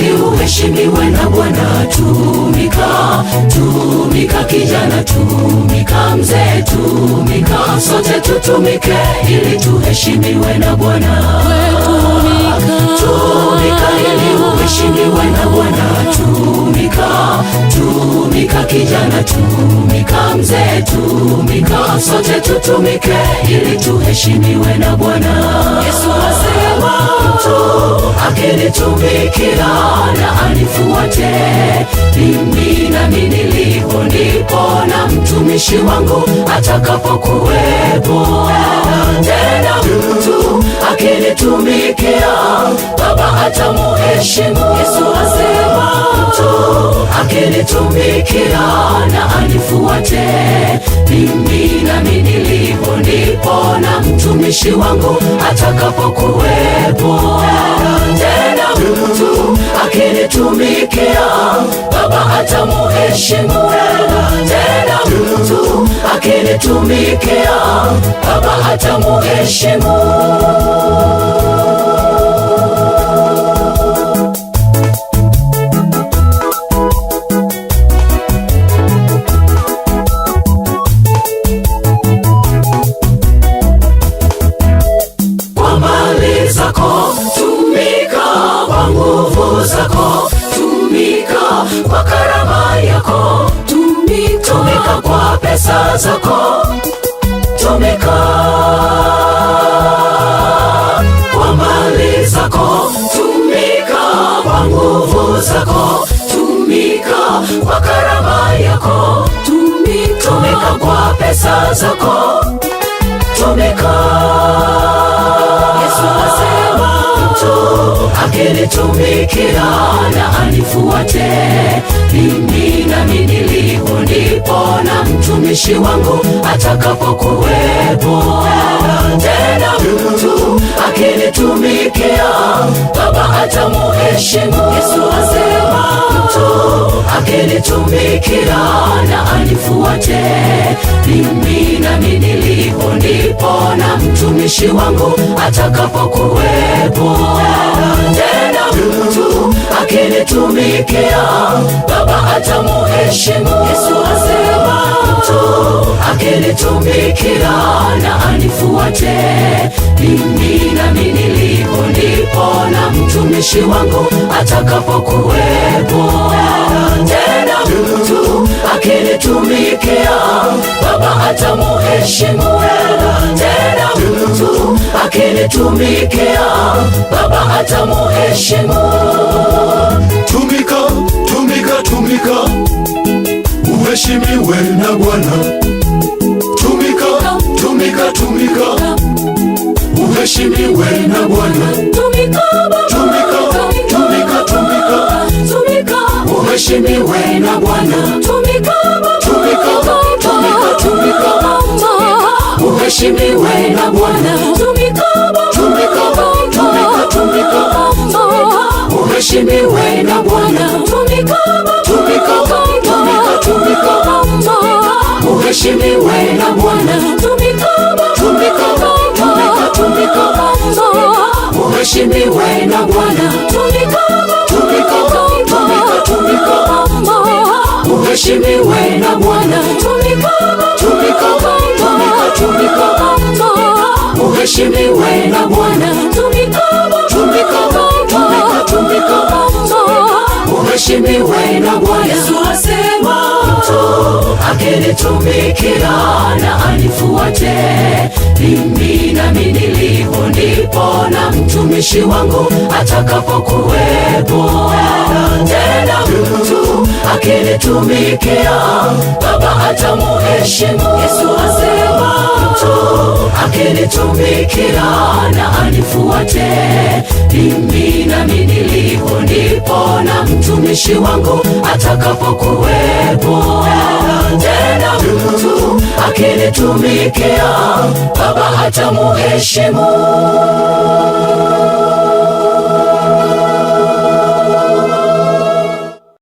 ili uheshimiwe na Bwana. Tumika, tumika kijana, tumika mzee, tumika, sote tutumike ili tuheshimiwe na Bwana. Tumika ili uheshimiwe na Bwana. Tumika, tumika kijana, tumika mzee, tumika, sote tutumike ili tuheshimiwe na Bwana. Yesu asema mtu akinitumikia na anifuate, mimi nami nilipo ndipo na mtumishi wangu atakapokuwepo. Tena mtu akinitumikia, Baba atamuheshimu. Yesu asema mtu akinitumikia na anifuate, mimi nami nilipo ndipo na mtumishi wangu atakapokuwepo. Tena mtu akinitumikia, Baba atamuheshimu. Tena mtu akinitumikia, Baba atamuheshimu. Kwa karama yako, tumika kwa pesa zako, tumika kwa mali zako, tumika kwa nguvu zako, tumika kwa karama yako, tumika kwa pesa zako, tumika. Yesu asema mtu akinitumikia na anifuate, mimi nami nilipo ndipo na mtumishi wangu atakapokuwepo. Tena mtu akinitumikia, Baba atamuheshimu. Yesu asema mtu akinitumikia na anifuate, mimi nami nilipo ndipo na mtumishi wangu atakapokuwepo. Tena mtu akinitumikia, Baba atamuheshimu. Yesu asema mtu akinitumikia na anifuate, mimi nami nilipo ndipo na mtumishi wangu atakapokuwepo. Tena mtu akinitumikia, Baba atamuheshimu. Tena mtu akinitumikia, Baba atamuheshimu. Tumika, tumika, tumika, uheshimiwe na Bwana. Tumika, tumika, tumika, uheshimiwe na Bwana. Tumika, tumika, tumika, tumika, uheshimiwe na Bwana. Tumika, tumika, tumika, tumika, uheshimiwe na Bwana. Tumika, tumika, tumika, tumika, uheshimiwe na Bwana. Tumika, tumika, tumika, tumika, uheshimiwe na Bwana. Tumika, tumika, tumika, tumika, uheshimiwe na Bwana. Tumika, tumika, tumika, tumika, uheshimiwe na Bwana. Tumika, tumika, tumika, tumika, uheshimiwe na Bwana. Tumika, tumika, tumika, tumika, uheshimiwe na Bwana. Yesu asema mtu akinitumikia na anifuate, mimi nami nilipo ndipo na mtumishi wangu atakapokuwepo. Tena mtu akinitumikia, Baba atamuheshimu. Yesu asema mtu akinitumikia na anifuate, mimi nami nilipo ndipo na mtumishi wangu atakapokuwepo. Tena mtu akinitumikia, Baba atamuheshimu.